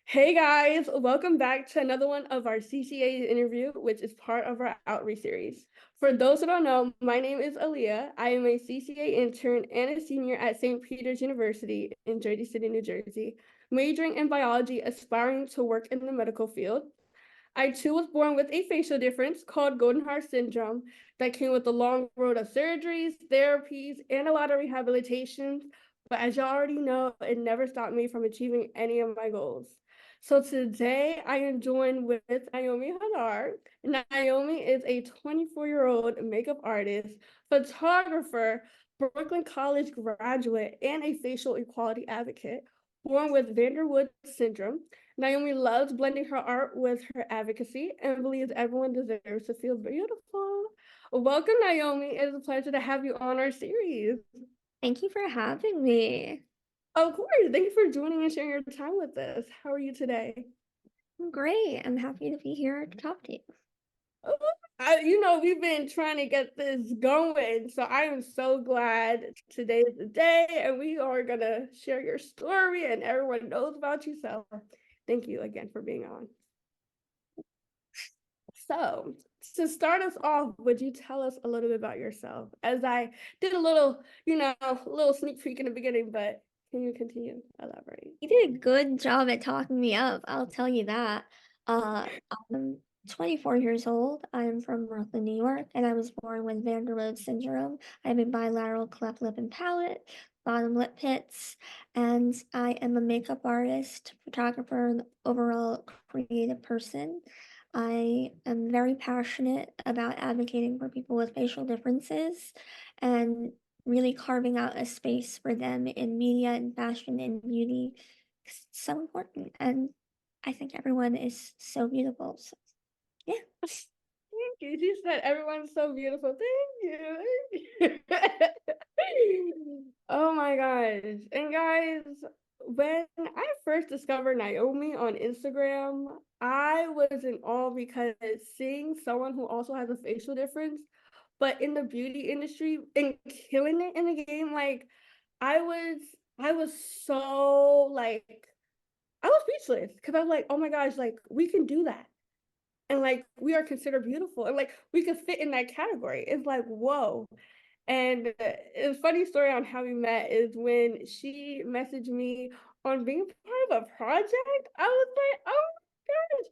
Hey guys, welcome back to another one of our CCA interview, which is part of our outreach series. For those who don't know, my name is Aaliyah. I am a CCA intern and a senior at St. Peter's University in Jersey City, New Jersey, majoring in biology, aspiring to work in the medical field. I too was born with a facial difference called golden heart syndrome that came with a long road of surgeries, therapies, and a lot of rehabilitations. But as y'all already know, it never stopped me from achieving any of my goals. So today I am joined with Naomi Hadar. Naomi is a 24-year-old makeup artist, photographer, Brooklyn College graduate, and a facial equality advocate, born with Vanderwood syndrome. Naomi loves blending her art with her advocacy and believes everyone deserves to feel beautiful. Welcome, Naomi. It is a pleasure to have you on our series. Thank you for having me. Of course. Thank you for joining and sharing your time with us. How are you today? I'm great. I'm happy to be here to talk to you. Oh, we've been trying to get this going, so I am so glad today is the day, and we are gonna share your story, and everyone knows about you. So, thank you again for being on. So, to start us off, would you tell us a little bit about yourself? As I did a little sneak peek in the beginning, but can you continue elaborate? You did a good job at talking me up, I'll tell you that. I'm 24 years old. I'm from Brooklyn, New York, and I was born with Van der Rohe syndrome. I have a bilateral cleft lip and palate, bottom lip pits, and I am a makeup artist, photographer, and overall creative person. I am very passionate about advocating for people with facial differences and really carving out a space for them in media and fashion and beauty. It's so important. And I think everyone is so beautiful. So, yeah. Thank you. She said everyone's so beautiful. Thank you. Oh my gosh. And guys, when I first discovered Naomi on Instagram, I was in awe because seeing someone who also has a facial difference, but in the beauty industry and killing it in the game, like I was I was so like I was speechless because I was like, oh my gosh, like we can do that and like we are considered beautiful and like we could fit in that category. It's like whoa. And a funny story on how we met is when she messaged me on being part of a project. I was like, oh my gosh.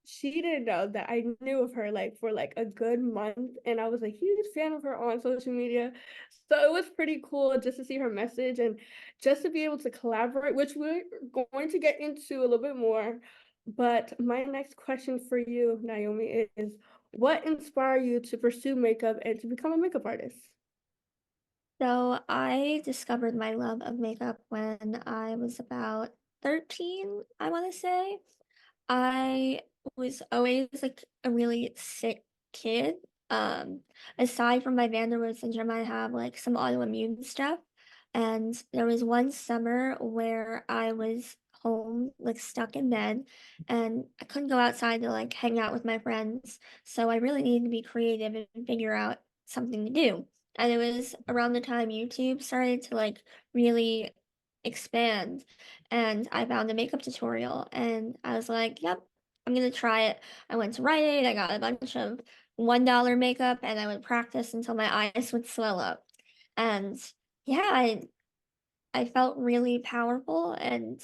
She didn't know that I knew of her like for like a good month, and I was a huge fan of her on social media. So it was pretty cool just to see her message and just to be able to collaborate, which we're going to get into a little bit more. But my next question for you, Naomi, is what inspired you to pursue makeup and to become a makeup artist? So I discovered my love of makeup when I was about 13, I want to say. I was always like a really sick kid. Um, Aside from my Van der Rohe syndrome, I have like some autoimmune stuff. And there was one summer where I was home, like stuck in bed, and I couldn't go outside to like hang out with my friends. So I really needed to be creative and figure out something to do. And it was around the time YouTube started to like really expand, and I found a makeup tutorial and I was like, yep, I'm gonna try it. I went to Rite Aid, I got a bunch of $1 makeup and I would practice until my eyes would swell up. And yeah, I felt really powerful, and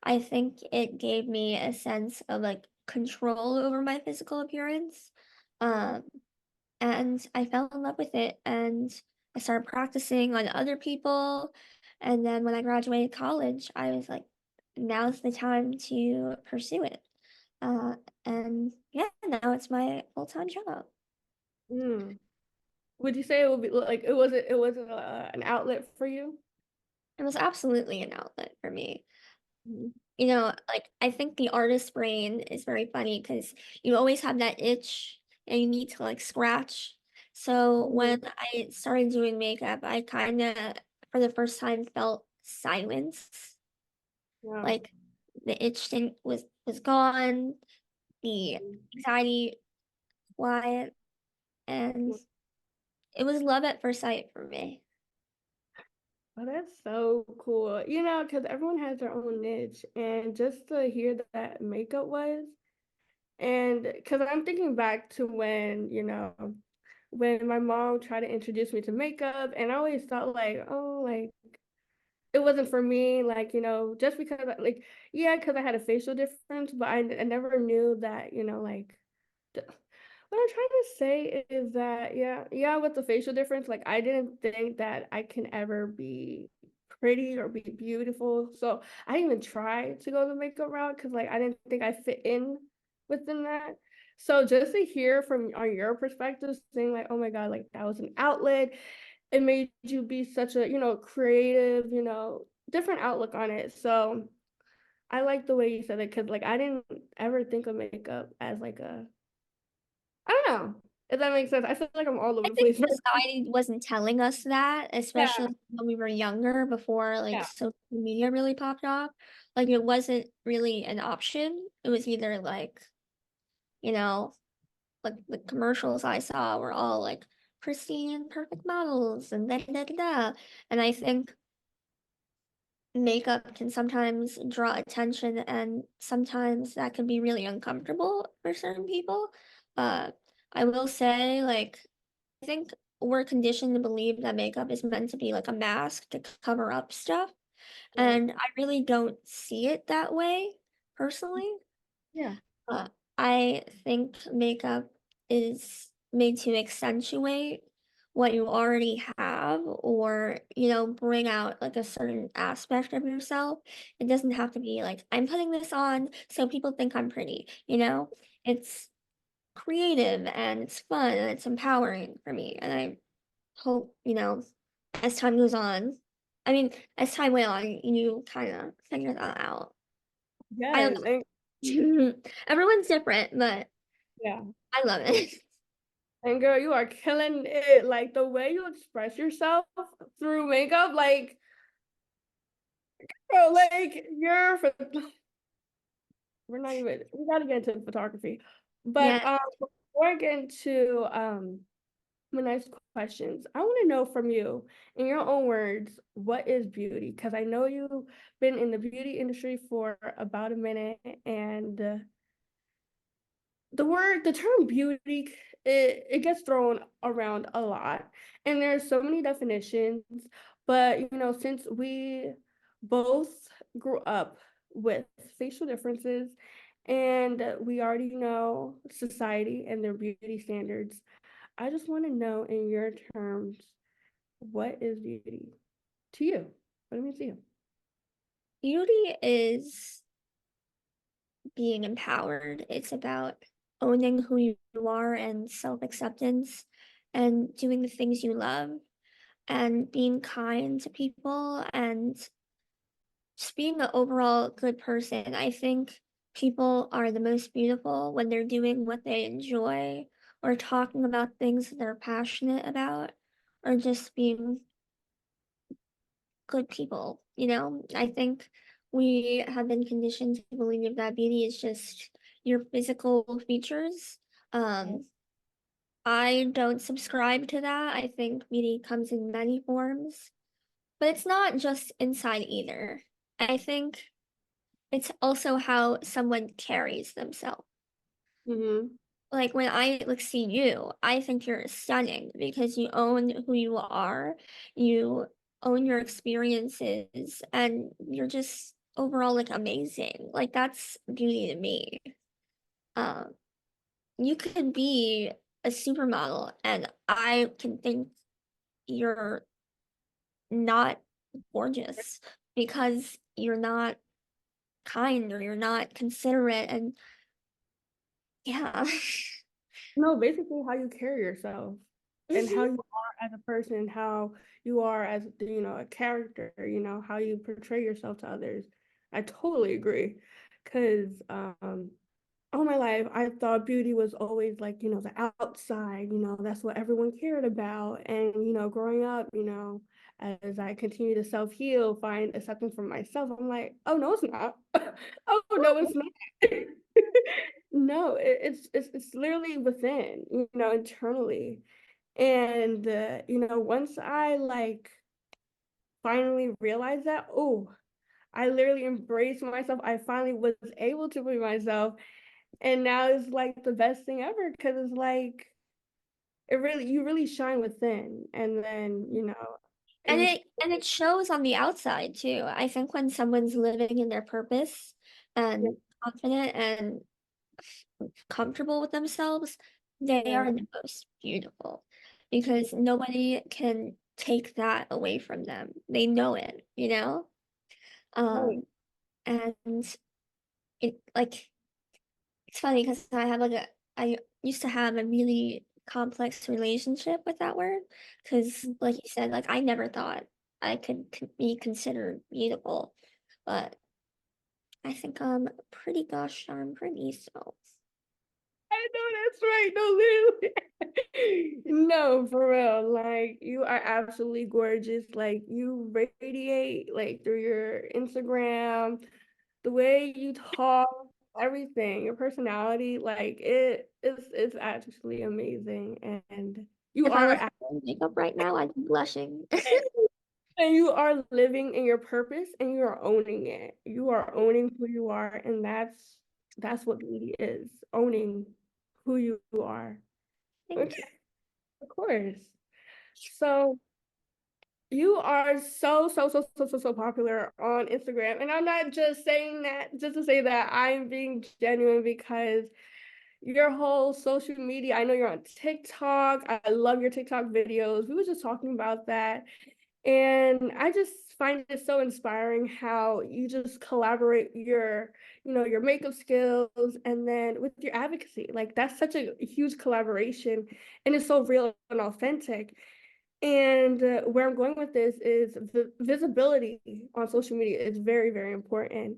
I think it gave me a sense of like control over my physical appearance. Um, and I fell in love with it, and I started practicing on other people. And then when I graduated college, I was like, now's the time to pursue it. Uh, and yeah, now it's my full-time job. Mm. Would you say it would be like it was an outlet for you? It was absolutely an outlet for me. Mhm. Like I think the artist brain is very funny because you always have that itch and you need to like scratch. So when Mhm. I started doing makeup, I kind of, for the first time, felt silence. Wow. Like the itch didn't was gone, the anxiety quiet, and it was love at first sight for me. Oh, that's so cool. You know, because everyone has their own niche, and just to hear that makeup was, and because I'm thinking back to when, when my mom tried to introduce me to makeup, and I always thought like, oh, like it wasn't for me, like, just because like, yeah, because I had a facial difference, but I never knew that, like th- what I'm trying to say is that, yeah, with the facial difference, like I didn't think that I can ever be pretty or be beautiful. So I didn't even try to go the makeup route because like I didn't think I fit in within that. So just to hear from on your perspective, saying like, oh my God, like that was an outlet, it made you be such a, creative, different outlook on it. So I like the way you said it because like I didn't ever think of makeup as like I don't know if that makes sense. I feel like I'm all over I the think place. society wasn't telling us that, Yeah, especially when we were younger before like yeah, social media really popped off. Like it wasn't really an option. It was either like, you know, like the commercials I saw were all like pristine, perfect models and da da da da. And I think makeup can sometimes draw attention and sometimes that can be really uncomfortable for certain people. Uh, I will say, like, I think we're conditioned to believe that makeup is meant to be like a mask to cover up stuff. right. And I really don't see it that way personally. Yeah. Uh, I think makeup is made to accentuate what you already have or, bring out like a certain aspect of yourself. It doesn't have to be like, I'm putting this on so people think I'm pretty, you know? It's creative and it's fun and it's empowering for me. And I hope, as time goes on, I mean, as time went on, you kind of figure that out. I don't Yes. And know. Everyone's different, but yeah. I love it. And girl, you are killing it. Like the way you express yourself through makeup, like, girl, like we're not even we gotta get into photography. Yeah. But before I get into my next questions, I want to know from you, in your own words, what is beauty? Because I know you've been in the beauty industry for about a minute, and the term beauty, it gets thrown around a lot, and there's so many definitions. But since we both grew up with facial differences, and we already know society and their beauty standards, I just want to know in your terms, what is beauty to you? What do you mean to you? Beauty is being empowered. It's about owning who you are and self acceptance and doing the things you love and being kind to people and just being an overall good person. I think people are the most beautiful when they're doing what they enjoy or talking about things that they're passionate about or just being good people, I think we have been conditioned to believe that beauty is just your physical features. Um, I don't subscribe to that. I think beauty comes in many forms, but it's not just inside either. I think it's also how someone carries themselves. Mm-hmm. Like when I like see you, I think you're stunning because you own who you are, you own your experiences, and you're just overall like amazing. Like that's beauty to me. Um, you could be a supermodel, and I can think you're not gorgeous because you're not kind or you're not considerate, and yeah. No, basically how you carry yourself and how Mhm. you are as a person, how you are as a character, how you portray yourself to others. I totally agree. Cause all my life I thought beauty was always like, the outside, that's what everyone cared about. And, growing up, as I continue to self-heal, find acceptance for myself, I'm like, oh no, it's not. Oh no, it's not. No, it's literally within, internally. And once I like finally realized that, oh, I literally embraced myself. I finally was able to be myself. And now it's like the best thing ever because it's like you really shine within. And then, And and it shows on the outside too. I think when someone's living in their purpose and confident and comfortable with themselves, they yeah, are the most beautiful because nobody can take that away from them. They know it, you know? right. Um, and it like it's funny because I used to have a really complex relationship with that word because, like you said, like I never thought I could be considered beautiful, but I think I'm pretty gosh darn pretty, so I know that's right. No, literally. No, for real. Like you are absolutely gorgeous. Like you radiate like through your Instagram, the way you talk, everything, your personality, like it's actually amazing. And you if I are was wearing makeup right now, I'd be blushing. and you are living in your purpose and you are owning it. You are owning who you are, and that's what beauty is, owning who you are. Thank Okay, of course. So you are so popular on Instagram. And I'm not just saying that just to say that. I'm being genuine because your whole social media, I know you're on TikTok. I love your TikTok videos. We were just talking about that. And I just find it so inspiring how you just collaborate your makeup skills and then with your advocacy. Like that's such a huge collaboration and it's so real and authentic. And where I'm going with this is the visibility on social media is very, very important.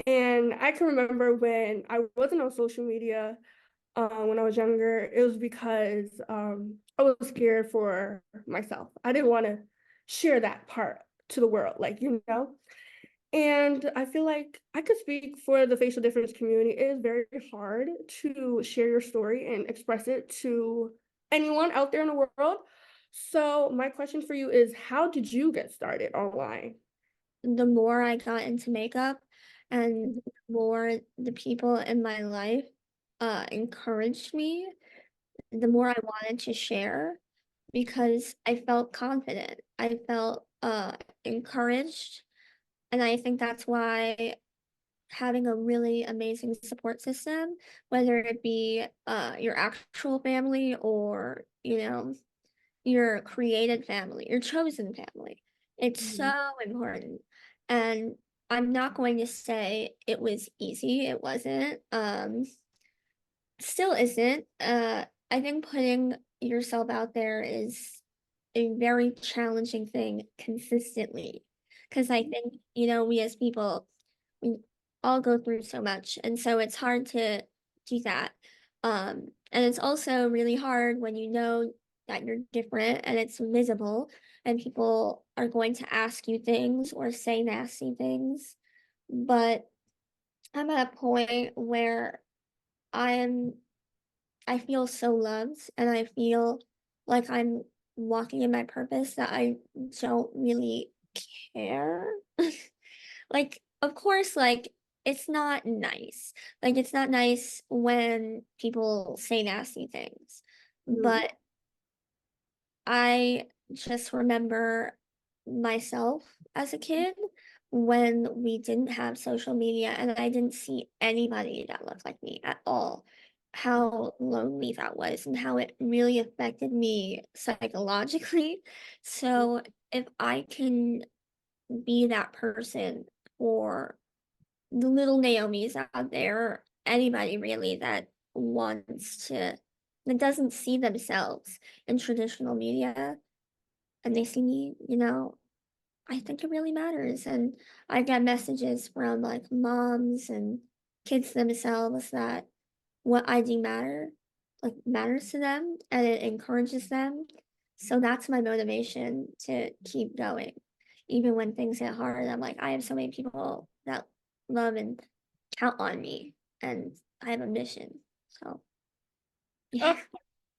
And I can remember when I wasn't on social media when I was younger, it was because I was scared for myself. I didn't want to share that part to the world, And I feel like I could speak for the facial difference community. It is very hard to share your story and express it to anyone out there in the world. So my question for you is, how did you get started online? The more I got into makeup and the more the people in my life encouraged me, the more I wanted to share because I felt confident. I felt encouraged. And I think that's why having a really amazing support system, whether it be your actual family or, your created family, your chosen family. It's Mhm. so important. And I'm not going to say it was easy. It wasn't. Still isn't. I think putting yourself out there is a very challenging thing consistently. Because I think, we as people, we all go through so much. And so it's hard to do that. And it's also really hard when you know that you're different and it's visible and people are going to ask you things or say nasty things. But I'm at a point where I am I feel so loved and I feel like I'm walking in my purpose that I don't really care. Like, of course, like, it's not nice. Like, it's not nice when people say nasty things. Mhm. But I just remember myself as a kid when we didn't have social media and I didn't see anybody that looked like me at all. How lonely that was and how it really affected me psychologically. So, if I can be that person for the little Naomi's out there, anybody really that doesn't see themselves in traditional media and they see me, I think it really matters. And I get messages from like moms and kids themselves that what I do matters to them and it encourages them. So that's my motivation to keep going. Even when things get hard, I'm like, I have so many people that love and count on me and I have a mission. So yeah. Oh,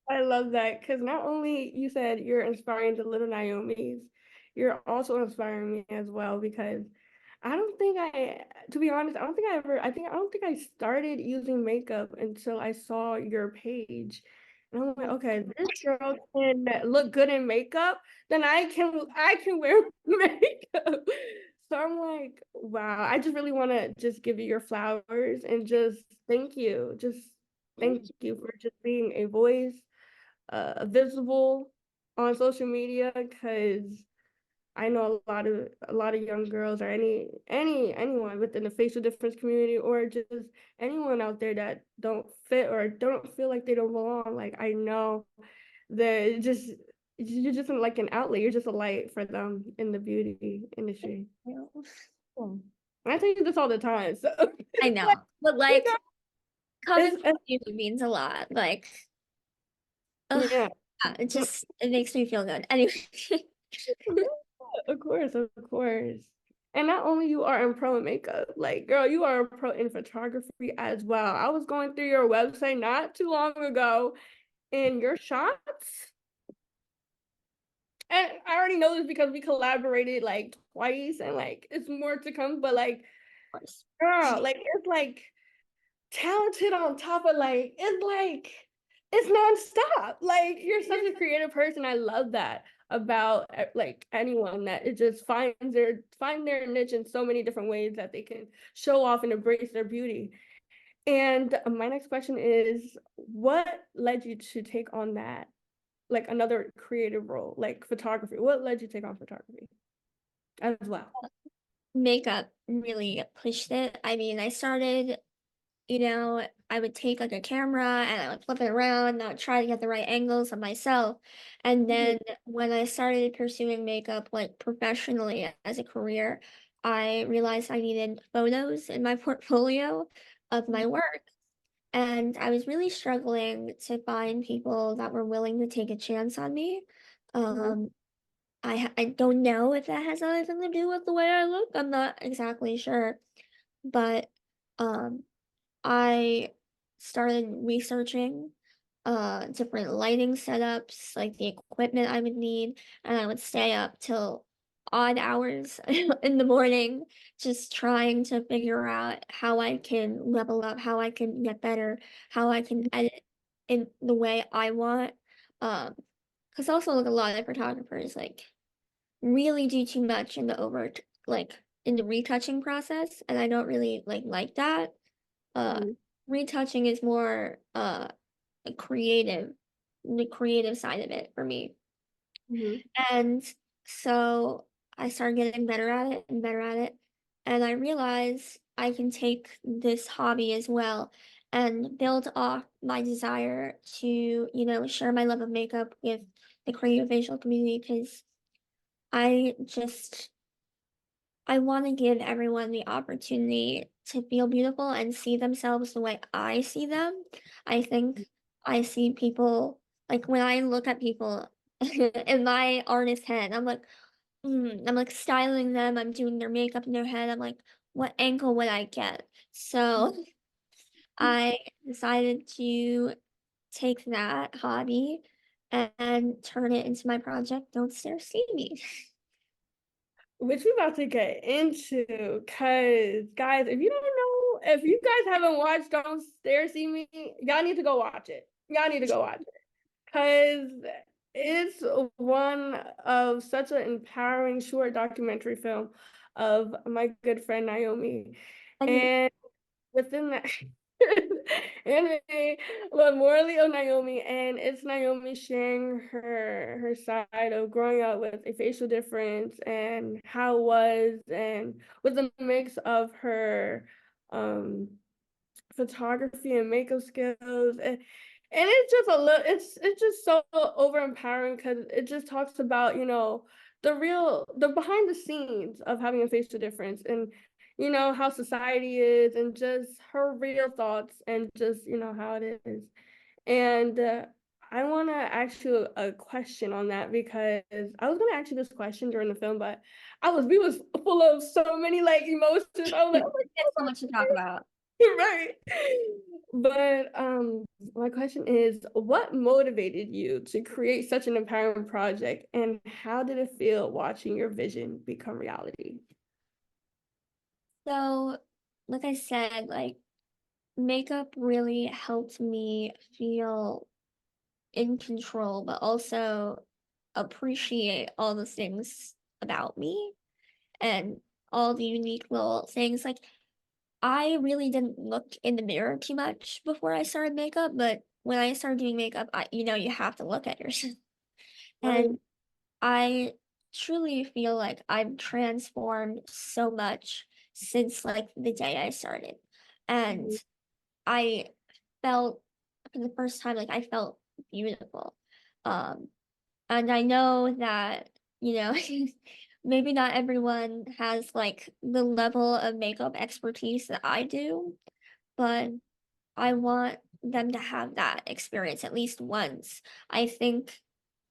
I love that because not only you said you're inspiring the little Naomis, you're also inspiring me as well because I don't think to be honest, I don't think I started using makeup until I saw your page. And I'm like, okay, this girl can look good in makeup, then I can wear makeup. So I'm like, wow, I just really want to just give you your flowers and just thank you. Just thank you for just being a voice, visible on social media because I know a lot of young girls or anyone within the facial difference community or just anyone out there that don't fit or don't feel like they don't belong. Like I know that just you're just like an outlet. You're just a light for them in the beauty industry. Yeah. And I tell you this all the time. So I it's know, like, but you like know, coming from it's you means a lot. Like, ugh, yeah. it makes me feel good. Anyway, Of course, of course. And not only you are in pro makeup, like girl, you are a pro in photography as well. I was going through your website not too long ago, and your shots, and I already know this because we collaborated like twice, and like it's more to come. But like, of course. girl, like it's like talented on top of like it's nonstop. Like you're such a creative person. I love that about like anyone that it just find their niche in so many different ways that they can show off and embrace their beauty. And my next question is, what led you to take on that, like another creative role, like photography? What led you to take on photography as well? Makeup really pushed it. I mean, I started, I would take like a camera and I would flip it around and I would try to get the right angles of myself. And Mhm, then when I started pursuing makeup like professionally as a career, I realized I needed photos in my portfolio of my work. And I was really struggling to find people that were willing to take a chance on me. mhm, Um, I don't know if that has anything to do with the way I look. I'm not exactly sure, but um, I started researching different lighting setups, like the equipment I would need, and I would stay up till odd hours in the morning just trying to figure out how I can level up, how I can get better, how I can edit in the way I want. Um, because also like a lot of photographers like really do too much in the like in the retouching process, and I don't really like that. Uh, mhm, Retouching is more a creative, the creative side of it for me. mhm, And so I started getting better at it and better at it. And I realized I can take this hobby as well and build off my desire to, share my love of makeup with the creative visual community because I just I want to give everyone the opportunity to feel beautiful and see themselves the way I see them. I think I see people like when I look at people in my artist head, I'm like styling them, I'm doing their makeup in their head. I'm like, what angle would I get? So I decided to take that hobby and turn it into my project. Don't Stare, See Me. which we about to get into, cause guys, if you guys haven't watched Don't Stare See Me, y'all need to go watch it. Y'all need to go watch it, cause it's one of such an empowering short documentary film of my good friend Naomi, I mean, and within that anime, but morally of Naomi, and it's Naomi sharing her side of growing up with a facial difference and how it was, and with a mix of her um photography and makeup skills, and it's just it's just so over empowering because it just talks about the behind the scenes of having a facial difference and how society is and just her real thoughts and just how it is. And I want to ask you a question on that because I was going to ask you this question during the film, but we was full of so many like emotions. I was like, oh it's so much to talk about. Right. But my question is, what motivated you to create such an empowering project, and how did it feel watching your vision become reality? So, like I said, like makeup really helped me feel in control, but also appreciate all the things about me and all the unique little things. Like, I really didn't look in the mirror too much before I started makeup, but when I started doing makeup, you have to look at yourself. Right. And I truly feel like I've transformed so much since like the day I started. And Mhm. I felt for the first time like I felt beautiful. Um and I know that, you know, maybe not everyone has like the level of makeup expertise that I do, but I want them to have that experience at least once. I think,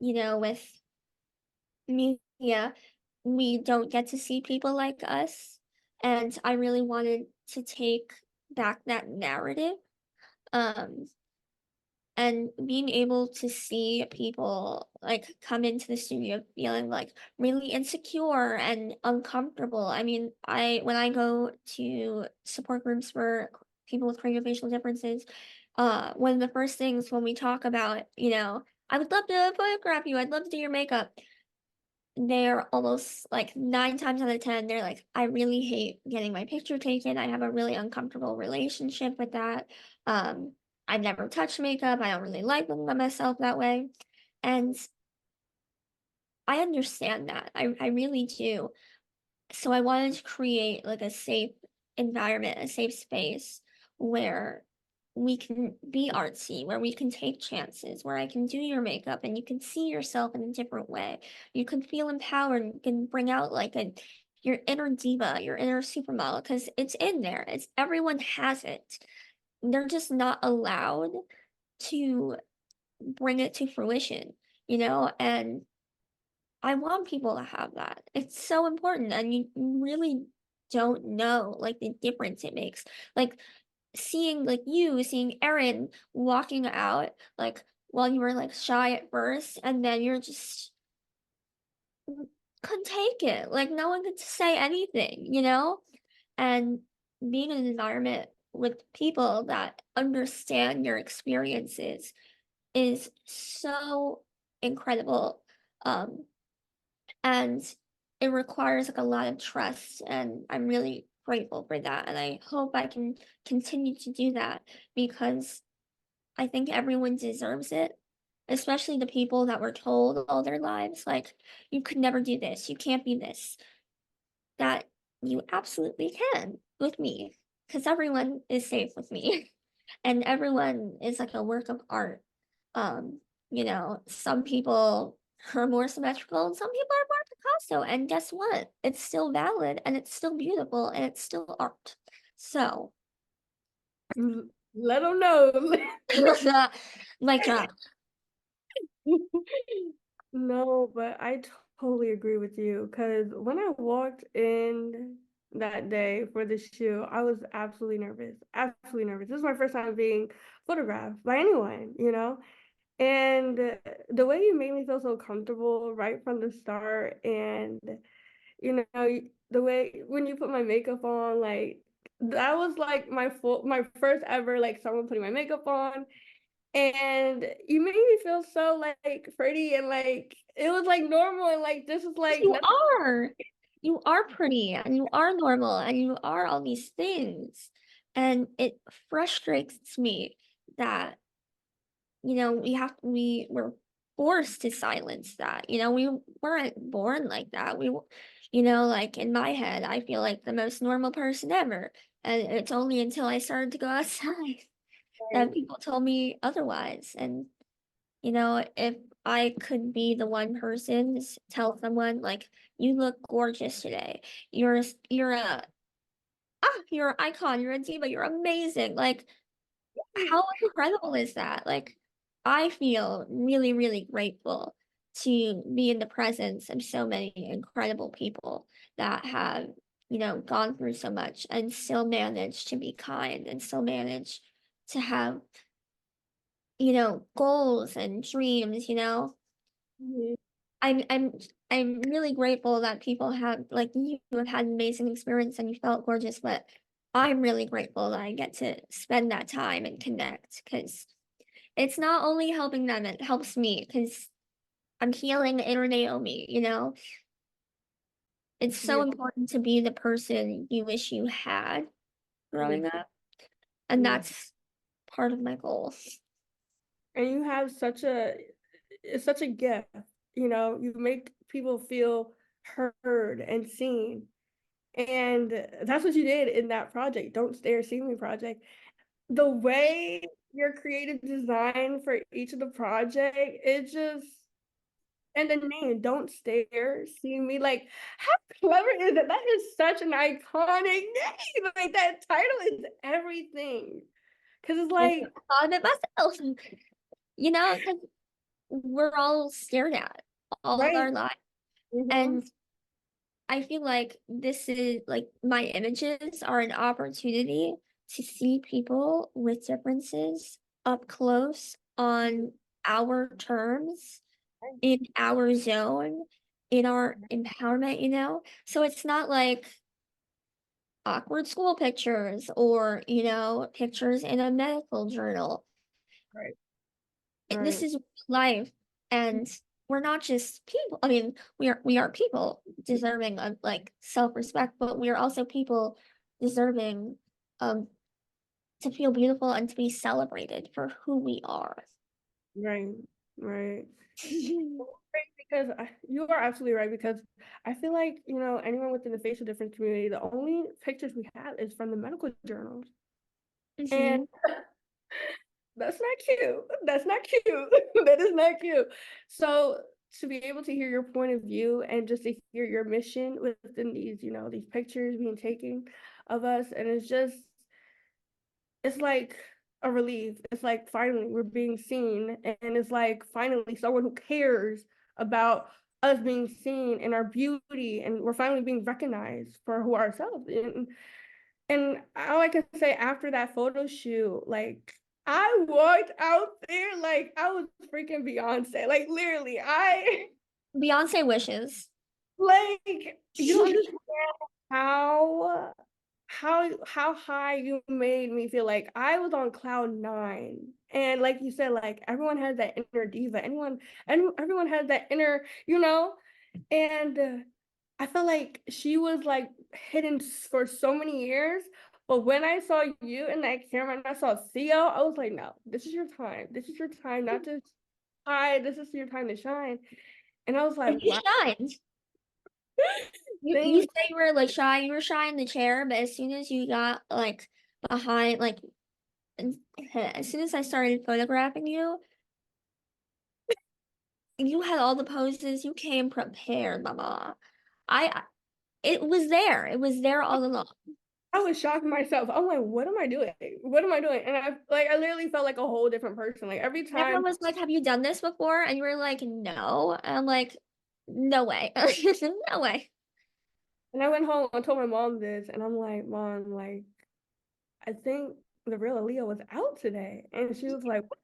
with media, we don't get to see people like us. And I really wanted to take back that narrative. Um, and being able to see people like come into the studio feeling like really insecure and uncomfortable. I mean, when I go to support groups for people with craniofacial differences, one of the first things when we talk about, I would love to photograph you, I'd love to do your makeup, they're almost like 9 times out of 10, they're like, "I really hate getting my picture taken. I have a really uncomfortable relationship with that. Um, I've never touched makeup. I don't really like looking at myself that way." And I understand that. I really do. So I wanted to create like a safe environment, a safe space where we can be artsy, where we can take chances, where I can do your makeup and you can see yourself in a different way. You can feel empowered, you can bring out like your inner diva, your inner supermodel, because it's in there. It's everyone has it. They're just not allowed to bring it to fruition, and I want people to have that. It's so important, and you really don't know, like, the difference it makes. Like, seeing Erin walking out, like, while you were, like, shy at first, and then you're just couldn't take it. Like, no one could say anything, you know? And being in an environment with people that understand your experiences is so incredible. Um, and it requires like a lot of trust, and I'm really grateful for that, and I hope I can continue to do that because I think everyone deserves it, especially the people that were told all their lives like, you could never do this, you can't be this, that you absolutely can with me, because everyone is safe with me. And everyone is like a work of art. Some people are more symmetrical and some people are more Picasso. And guess what? It's still valid and it's still beautiful and it's still art. So, Let them know. mic drop. No, but I totally agree with you because when I walked in that day for the shoot, I was absolutely nervous. Absolutely nervous. This is my first time being photographed by anyone, you know? And the way you made me feel so comfortable right from the start, and the way when you put my makeup on, like that was like my first ever like someone putting my makeup on, and you made me feel so like pretty, and like it was like normal, and like this is like You nothing. are. You are pretty and you are normal and you are all these things. And it frustrates me that we were forced to silence that. We weren't born like that. Like in my head, I feel like the most normal person ever. And it's only until I started to go outside that people told me otherwise. And, if I could be the one person to tell someone like, you look gorgeous today. You're an icon, you're a diva, you're amazing. Like, how incredible is that? Like, I feel really, really grateful to be in the presence of so many incredible people that have gone through so much and still manage to be kind and still manage to have, goals and dreams. Mhm. I'm I'm I'm really grateful that people have like you have had an amazing experience and you felt gorgeous, but I'm really grateful that I get to spend that time and connect because it's not only helping them, it helps me because I'm healing the inner Naomi. It's so Yeah. important to be the person you wish you had growing up, and Yeah. that's part of my goal. And you have it's such a gift, you make people feel heard and seen. And that's what you did in that project, Don't Stare, See Me project. The way your creative design for each of the project, it just and the name, Don't Stare, See Me, like, how clever is that? That is such an iconic name. Like, that title is everything. Because it's I like, thought of it myself, 'cause we're all stared at all right. our lives, Mhm. and I feel like this is like my images are an opportunity to see people with differences up close on our terms, Right. in our zone, in our empowerment. So it's not like awkward school pictures or, pictures in a medical journal. Right. This Right. is life, and we're not just people. I mean, we are people deserving of like self-respect, but we are also people deserving um to feel beautiful and to be celebrated for who we are. Right. Right. Right, because you are absolutely right. Because I feel like, anyone within the facial difference community, the only pictures we have is from the medical journals. And Mhm. that's not cute. That's not cute. That is not cute. So to be able to hear your point of view and just to hear your mission within these pictures being taken of us, and it's like a relief. It's like finally we're being seen, and it's like finally someone who cares about us being seen and our beauty, and we're finally being recognized for who ourselves. And all I can say after that photo shoot, like I walked out there like I was freaking Beyonce. Like literally, I Beyonce wishes. like you don't understand how how high you made me feel. Like I was on cloud nine. And like you said, like everyone has that inner diva. Everyone has that inner, and I felt like she was like hidden for so many years. But when I saw you in that camera and I saw Theo, I was like, no, this is your time. This is your time not to hide. This is your time to shine. And I was like, And you wow, shined. You things say you were like shy, you were shy in the chair, but as soon as you got like behind, like as soon as I started photographing you, you had all the poses, you came prepared, mama. I it was there. It was there all along. I was shocked myself. I'm like, what am I doing? What am I doing? And I literally felt like a whole different person. Like every And everyone time, was like, "Have you done this before?" And you were like, "No." And I'm like, "No way." No way. and I went home and told my mom this, and I'm like, Mom, like, I think the real Aaliyah was out today. And she was like, what?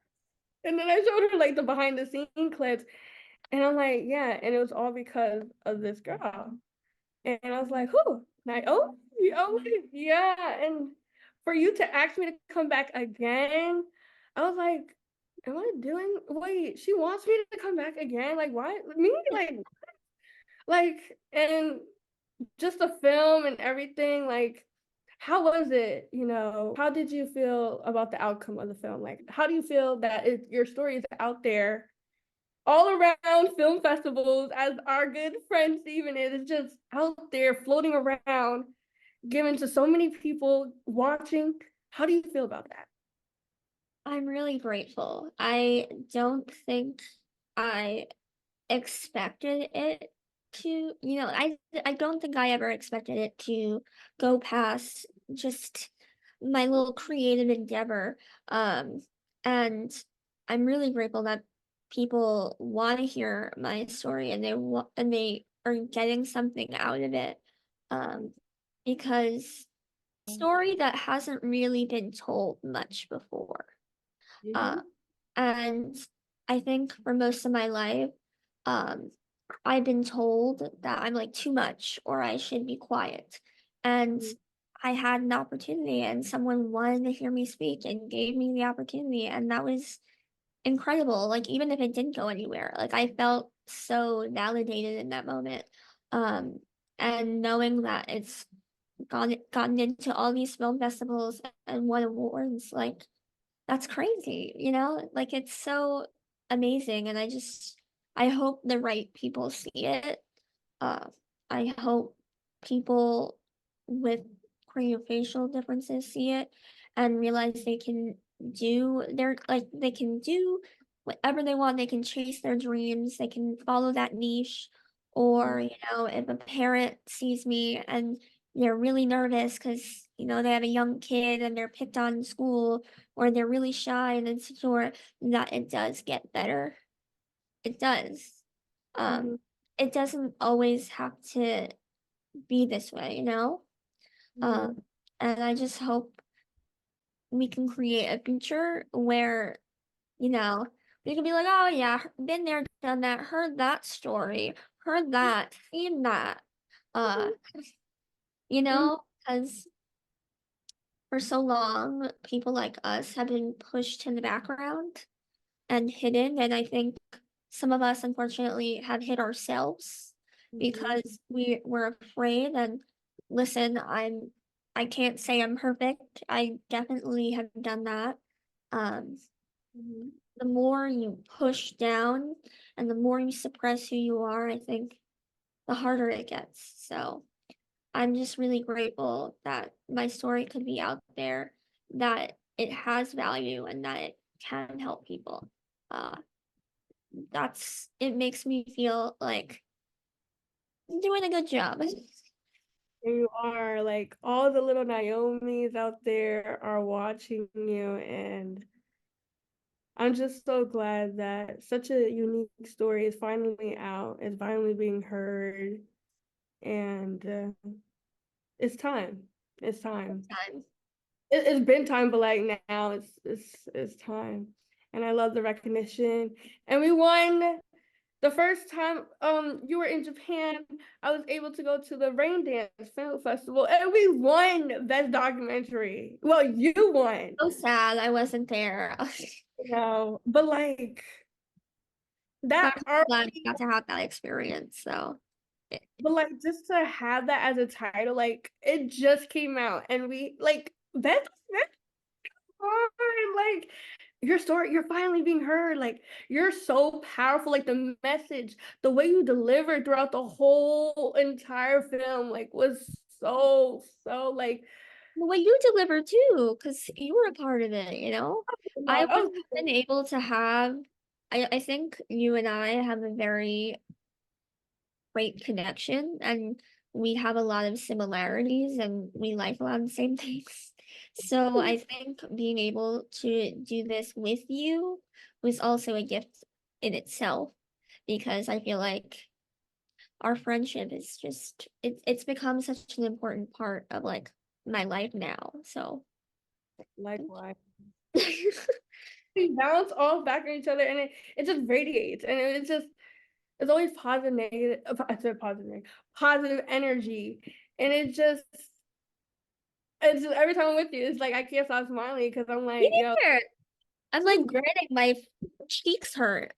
And then I showed her like the behind the scene clips, and I'm like, yeah, and it was all because of this girl. And I was like, who? Oh, yeah. And for you to ask me to come back again, I was like, am I doing? Wait, she wants me to come back again? Like, why? Me? And just the film and everything. Like, how was it? How did you feel about the outcome of the film? Like, how do you feel that your story is out there all around film festivals, as our good friend Steven is? It's just out there floating around, given to so many people watching. How do you feel about that? I'm really grateful. I don't think I expected it to, I don't think I ever expected it to go past just my little creative endeavor. Um, and I'm really grateful that people want to hear my story and they are getting something out of it. Um, because story that hasn't really been told much before. Uh, Mm-hmm. and I think for most of my life, um, I've been told that I'm like too much or I should be quiet. And I had an opportunity and someone wanted to hear me speak and gave me the opportunity. And that was incredible. Like, even if it didn't go anywhere, like, I felt so validated in that moment. Um, and knowing that it's gotten into all these film festivals and won awards, like, that's crazy, you know? Like, it's so amazing, and I hope the right people see it. Uh, I hope people with craniofacial differences see it and realize they can do whatever they want. They can chase their dreams. They can follow that niche. Or, if a parent sees me and they're really nervous because, they have a young kid and they're picked on in school, or they're really shy and insecure, that it does get better. It does. Mm-hmm. It doesn't always have to be this way, you know? Mm-hmm. Um, and I just hope we can create a future where, you know, we can be like, oh yeah, been there, done that, heard that story, heard that, seen that. Uh, Mm-hmm. because for so long, people like us have been pushed to the background and hidden. And I think some of us, unfortunately, have hid ourselves Mm-hmm. because we were afraid. And listen, I can't say I'm perfect. I definitely have done that. Um, Mm-hmm. the more you push down and the more you suppress who you are, I think the harder it gets. So I'm just really grateful that my story could be out there, that it has value, and that it can help people. Uh, it makes me feel like I'm doing a good job. You are like all the little Naomis out there are watching you, and I'm just so glad that such a unique story is finally out, is finally being heard, and it's time. It's time. Time. It's been time, but like now it's time, and I love the recognition. And we won the first time you were in Japan. I was able to go to the Rain Dance Film Festival, and we won Best Documentary. Well, you won. So sad I wasn't there. No, but like I'm that so glad already, I got to have that experience. So, but like just to have that as a title, like it just came out, and we like that's hard. Like your story, you're finally being heard. Like you're so powerful. Like the message, the way you delivered throughout the whole entire film, like was so like. the way you deliver too, because you were a part of it, you know? No, I I wouldn't was have been able to have, I think you and I have a very great connection, and we have a lot of similarities and we like a lot of the same things. So I think being able to do this with you was also a gift in itself, because I feel like our friendship is just it's become such an important part of like my life now. So likewise. We bounce off back on each other, and it just radiates, and it's always positive, negative. I said positive, positive energy, and it's just every time I'm with you, it's like I can't stop smiling because I'm me like, yo, neither. I'm this like is great, grinning, my cheeks hurt.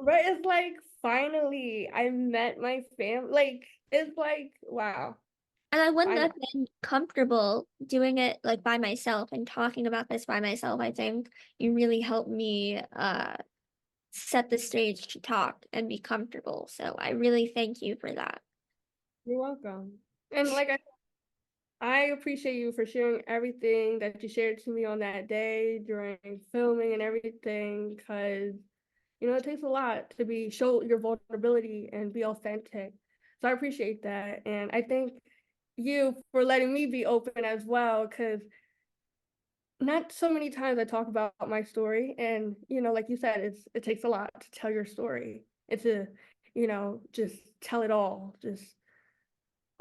right? It's like finally I met my family. Like it's like wow, And I wouldn't finally. have been comfortable doing it like by myself and talking about this by myself. I think you really helped me set the stage to talk and be comfortable. So I really thank you for that. You're welcome. And like I appreciate you for sharing everything that you shared to me on that day during filming and everything, because it takes a lot to be show your vulnerability and be authentic. So I appreciate that. And I thank you for letting me be open as well, because not so many times I talk about my story. And, like you said, it takes a lot to tell your story. It's a, just tell it all, just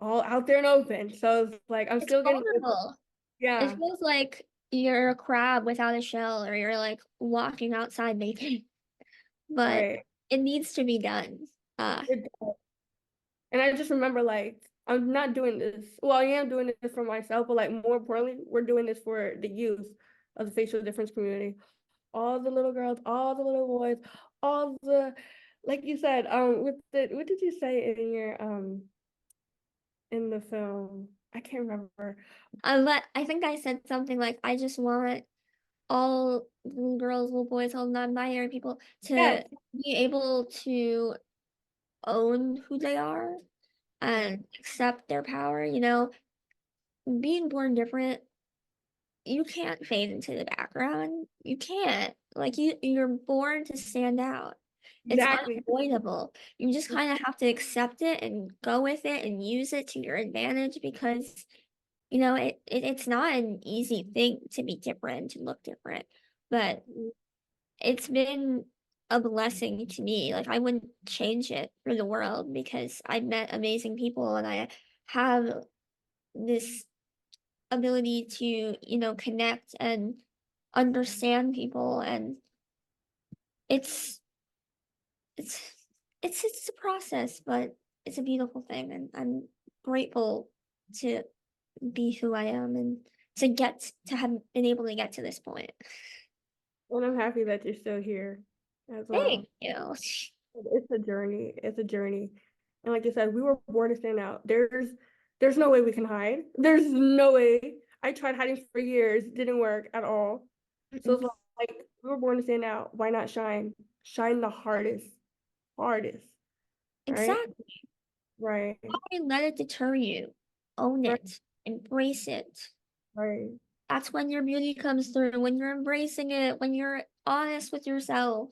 all out there and open. So it's like I'm It's still getting, vulnerable. It yeah, feels like you're a crab without a shell, or you're like walking outside naked. But right. it needs to be done. Uh, It does. And I just remember like I'm not doing this. Well, I am doing this for myself, but like more importantly, we're doing this for the youth of the facial difference community. All the little girls, all the little boys, all the, like you said, with the, what did you say in your in the film? I can't remember. but I think I said something like, I just want all little girls, little boys, all non-binary people to Yes. be able to own who they are Right. and accept their power. You know, being born different, you can't fade into the background. You can't. Like you're born to stand out. It's Exactly. unavoidable. You just kind of have to accept it and go with it and use it to your advantage because you know it's not an easy thing to be different, to look different. But it's been a blessing to me. Like I wouldn't change it for the world because I've met amazing people and I have this ability to, you know, connect and understand people and it's it's it's a process, but it's a beautiful thing and I'm grateful to be who I am and to get to have been able to get to this point. And I'm happy that you're still here as Thank well. you. It's a journey. It's a journey. And like you said, we were born to stand out. There's no way we can hide. There's no way. I tried hiding for years, didn't work at all. So it's Mm-mm. like we were born to stand out. Why not shine? Shine the hardest, hardest, right? Exactly. Right, Don't let it deter you. Own right, it. Embrace it. right. That's when your beauty comes through, when you're embracing it, when you're honest with yourself,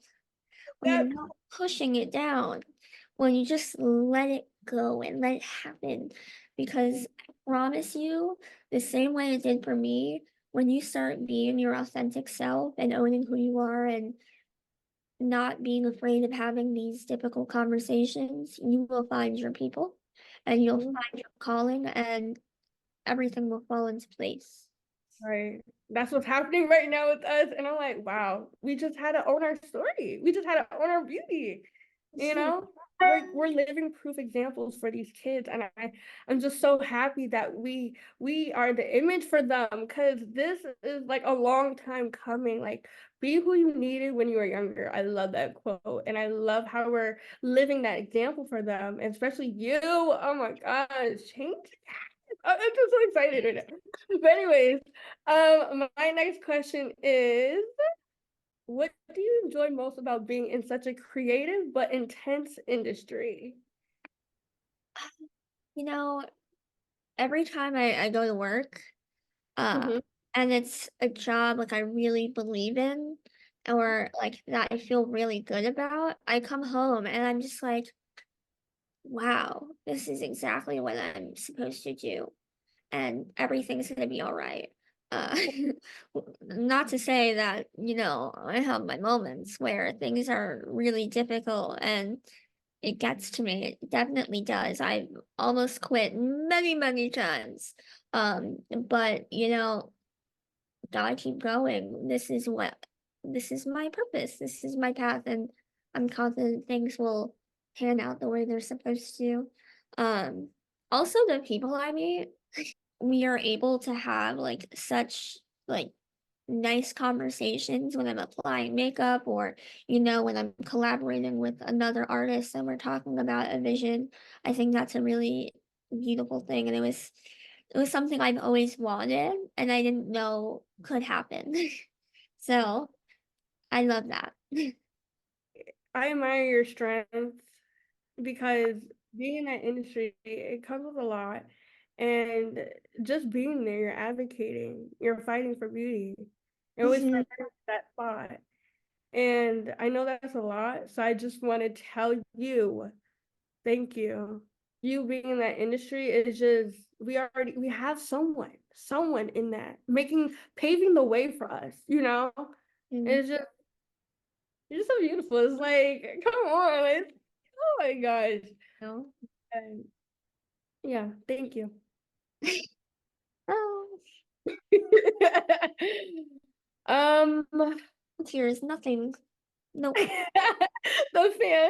when you're Yep. not pushing it down, when you just let it go and let it happen. Because I promise you, the same way it did for me, when you start being your authentic self and owning who you are and not being afraid of having these difficult conversations, you will find your people and you'll Mhm. find your calling and everything will fall into place. Right. That's what's happening right now with us. And I'm like, wow, we just had to own our story. We just had to own our beauty. You know, we're living proof examples for these kids. And I'm just so happy that we are the image for them because this is like a long time coming. Like, be who you needed when you were younger. I love that quote. And I love how we're living that example for them, and especially you. Oh my gosh, change. I'm just so excited right now. But anyways, my next question is, what do you enjoy most about being in such a creative but intense industry? You know, every time I go to work, uh, Mm-hmm. and it's a job like I really believe in or like that I feel really good about, I come home and I'm just like, wow, this is exactly what I'm supposed to do. And everything's gonna be all right. Uh, not to say that, you know, I have my moments where things are really difficult and it gets to me. It definitely does. I've almost quit many, many times. But you know, gotta keep going. This is my purpose. This is my path, and I'm confident things will pan out the way they're supposed to. Um, Also the people I meet, we are able to have like such like nice conversations when I'm applying makeup or you know when I'm collaborating with another artist and we're talking about a vision. I think that's a really beautiful thing and it was something I've always wanted and I didn't know could happen. So I love that. I admire your strength because being in that industry, it comes with a lot. And just being there, you're advocating, you're fighting for beauty. You're always Mhm. fighting for that spot. And I know that's a lot. So I just want to tell you, thank you. You being in that industry is just, we have someone in that paving the way for us, you know? Mhm. It's just, you're so beautiful. It's like, come on. It's, oh my gosh. You know? And Yeah, thank you. Oh, Um, tears, nothing. Nope. the fan.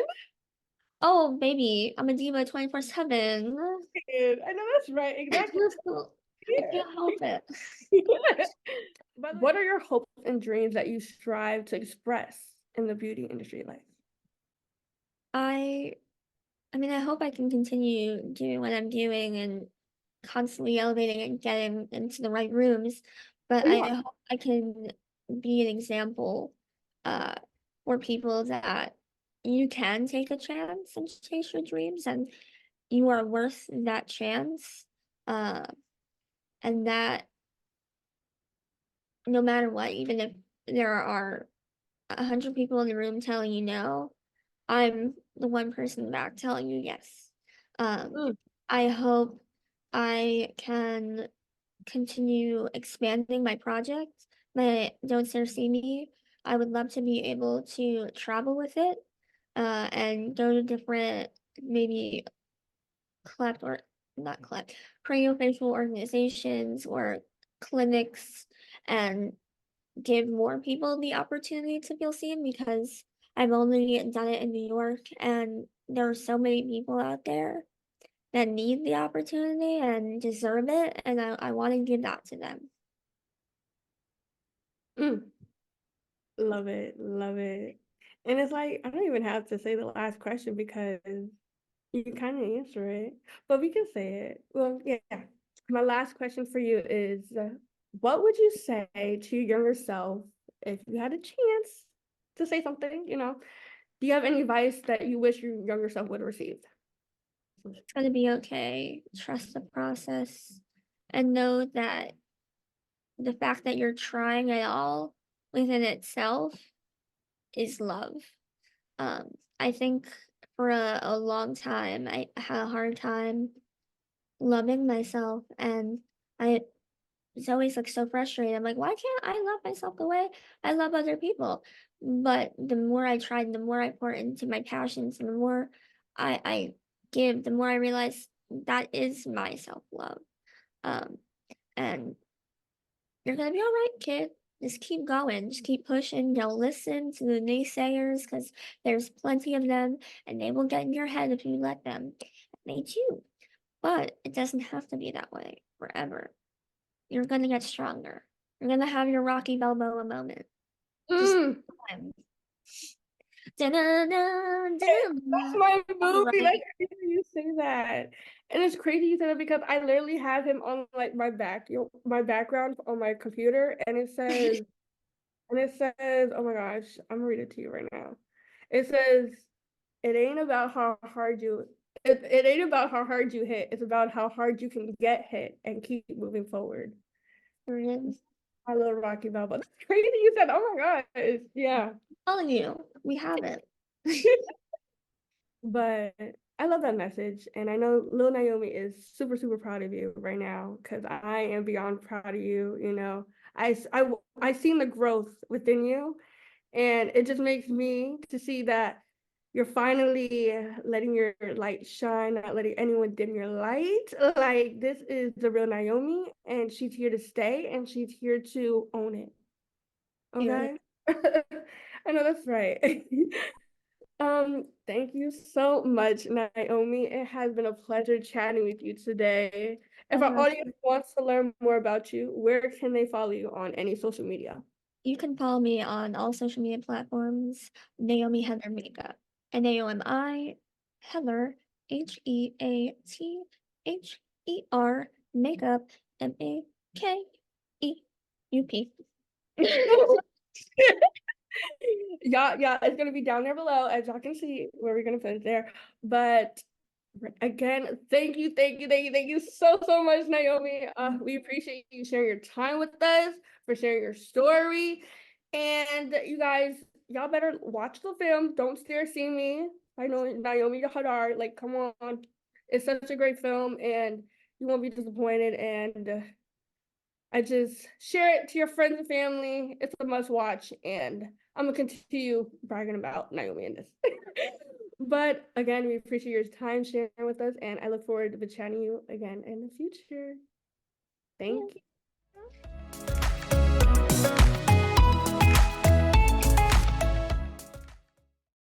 Oh, baby, I'm a diva 24/7. I know that's right. Exactly. I can't help it. What are your hopes and dreams that you strive to express in the beauty industry life? I I mean, I hope I can continue doing what I'm doing and constantly elevating and getting into the right rooms, but Oh, I you are. hope I can be an example uh, for people that you can take a chance and chase your dreams, and you are worth that chance, uh, and that no matter what, even if there are 100 people in the room telling you no, I'm the one person back telling you yes. Um, Mm, I hope I can continue expanding my project, my Don't Stare See Me. I would love to be able to travel with it, and go to different, maybe collect or not collect, craniofacial organizations or clinics, and give more people the opportunity to feel seen, because I've only done it in New York and there are so many people out there that need the opportunity and deserve it, and I want to give that to them. mm. Love it, love it. And it's like, I don't even have to say the last question because you kind of answer it, but we can say it. Well, yeah. My last question for you is, what would you say to your younger self if you had a chance to say something, Do you have any advice that you wish your younger self would have received? It's going to be okay. Trust the process and know that the fact that you're trying at all within itself is love. I think for a long time, I had a hard time loving myself, and I was always like so frustrated. I'm like, why can't I love myself the way I love other people? But the more I tried, the more I poured into my passions, and the more I give, the more I realize that is my self love. Um, and you're gonna be all right, kid. Just keep going. Just keep pushing. Don't listen to the naysayers, because there's plenty of them, and they will get in your head if you let them. They do. But it doesn't have to be that way forever. You're gonna get stronger. You're gonna have your Rocky Balboa moment. Just Mm, time. Da-na-na, that's my I'll be movie. That's right. crazy you say that. And it's crazy you said it because I literally have him on like my background on my computer, and it says, oh my gosh, I'm gonna read it to you right now. It says, it ain't about how hard it ain't about how hard you hit. It's about how hard you can get hit and keep moving forward. There it is. I love Rocky Balboa. That's crazy you said, oh my gosh. Yeah. I'm telling you, we have it. But I love that message. And I know Lil Naomi is super, super proud of you right now because I am beyond proud of you. I seen the growth within you, and it just makes me to see that you're finally letting your light shine, not letting anyone dim your light. Like, this is the real Naomi, and she's here to stay, and she's here to own it. Period. Okay? I know that's right. Thank you so much, Naomi. It has been a pleasure chatting with you today. If our Pleasure. audience wants to learn more about you, where can they follow you on any social media? You can follow me on all social media platforms, Naomi Heather Makeup. Naomi Heather HEATHER Makeup MAKEUP. Yeah, it's gonna be down there below, as y'all can see where we're gonna put it there. But again, thank you so, so much, Naomi. We appreciate you sharing your time with us, for sharing your story. And you guys, y'all better watch the film. Don't Stare See Me. I know Naomi Hadar. Like, come on. It's such a great film, and you won't be disappointed. And I just share it to your friends and family. It's a must watch, and I'm gonna continue bragging about Naomi in this. But again, we appreciate your time sharing with us, and I look forward to chatting you again in the future. Yeah. Thank you.